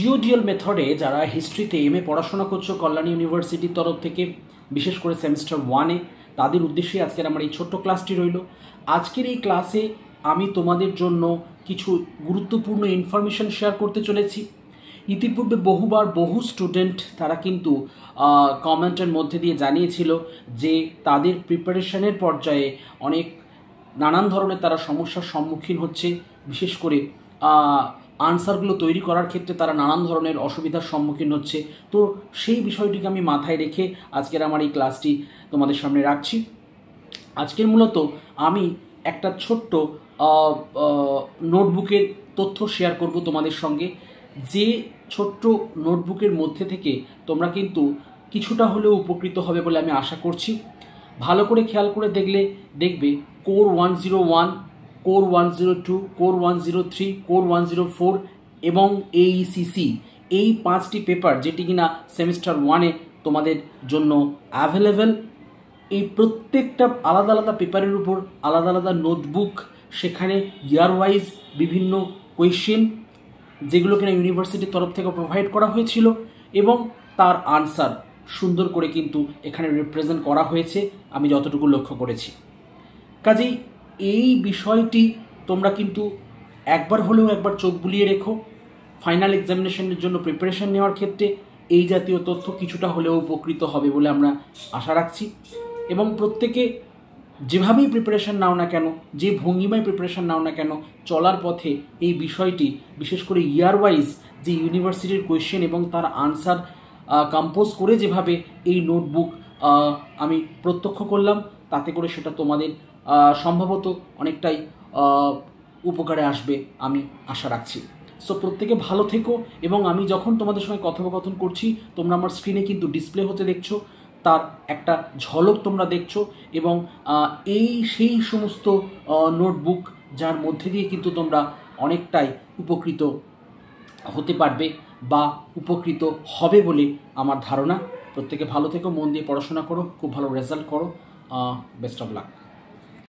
জিওডিএল মেথডে যারা হিস্ট্রিতে এমএ পড়াশোনা করছো কল্যাণী ইউনিভার্সিটির তরফ থেকে, বিশেষ করে সেমিস্টার 1-এ, তাদের উদ্দেশ্যে আজকের আমার এই ছোট্ট ক্লাসটি রইল। আজকের এই ক্লাসে আমি তোমাদের জন্য কিছু গুরুত্বপূর্ণ ইনফরমেশন শেয়ার করতে চলেছি। ইতিপূর্বে বহুবার বহু স্টুডেন্ট তারা কিন্তু কমেন্টের মধ্যে দিয়ে জানিয়েছিল যে তাদের প্রিপারেশনের পর্যায়ে অনেক নানান ধরনের তারা সমস্যার সম্মুখীন হচ্ছে, বিশেষ করে আনসারগুলো তৈরি করার ক্ষেত্রে তারা নানান ধরনের অসুবিধার সম্মুখীন হচ্ছে। তো সেই বিষয়টিকে আমি মাথায় রেখে আজকের আমার এই ক্লাসটি তোমাদের সামনে রাখছি। আজকের মূলত আমি একটা ছোট্ট নোটবুকের তথ্য শেয়ার করব তোমাদের সঙ্গে, যে ছোট্ট নোটবুকের মধ্যে থেকে তোমরা কিন্তু কিছুটা হলেও উপকৃত হবে বলে আমি আশা করছি। ভালো করে খেয়াল করে দেখবে কোর 101, কোর 102, কোর 103, কোর 104 এবং এইসিসি, এই 5টি পেপার যেটি কিনা সেমিস্টার 1-এ তোমাদের জন্য অ্যাভেলেবেল। এই প্রত্যেকটা আলাদা আলাদা পেপারের উপর আলাদা আলাদা নোটবুক, সেখানে ইয়ার ওয়াইজ বিভিন্ন কোয়েশ্চেন যেগুলো কিনা ইউনিভার্সিটির তরফ থেকে প্রোভাইড করা হয়েছিল, এবং তার আনসার সুন্দর করে কিন্তু এখানে রিপ্রেজেন্ট করা হয়েছে আমি যতটুকু লক্ষ্য করেছি। কাজেই এই বিষয়টি তোমরা কিন্তু একবার চোখ বুলিয়ে রেখো। ফাইনাল এক্সামিনেশনের জন্য প্রিপারেশন নেওয়ার ক্ষেত্রে এই জাতীয় তথ্য কিছুটা হলেও উপকৃত হবে বলে আমরা আশা রাখছি। এবং প্রত্যেকে যেভাবেই প্রিপারেশন নাও না কেন, যে ভঙ্গিমায় প্রিপারেশন নাও না কেন, চলার পথে এই বিষয়টি, বিশেষ করে ইয়ার ওয়াইজ যে ইউনিভার্সিটির কোয়েশ্চেন এবং তার আনসার কম্পোজ করে যেভাবে এই নোটবুক আমি প্রত্যক্ষ করলাম, তাতে করে সেটা তোমাদের সম্ভবত অনেকটাই উপকারে আসবে আমি আশা রাখছি। সো প্রত্যেকে ভালো থেকো, এবং আমি যখন তোমাদের সঙ্গে কথোপকথন করছি তোমরা আমার স্ক্রিনে কিন্তু ডিসপ্লে হতে দেখছো, তার একটা ঝলক তোমরা দেখছো, এবং সেই সমস্ত নোটবুক যার মধ্যে দিয়ে কিন্তু তোমরা অনেকটাই উপকৃত হতে পারবে বা উপকৃত হবে বলে আমার ধারণা। প্রত্যেকে ভালো থেকো, মন দিয়ে পড়াশোনা করো, খুব ভালো রেজাল্ট করো। Best of luck.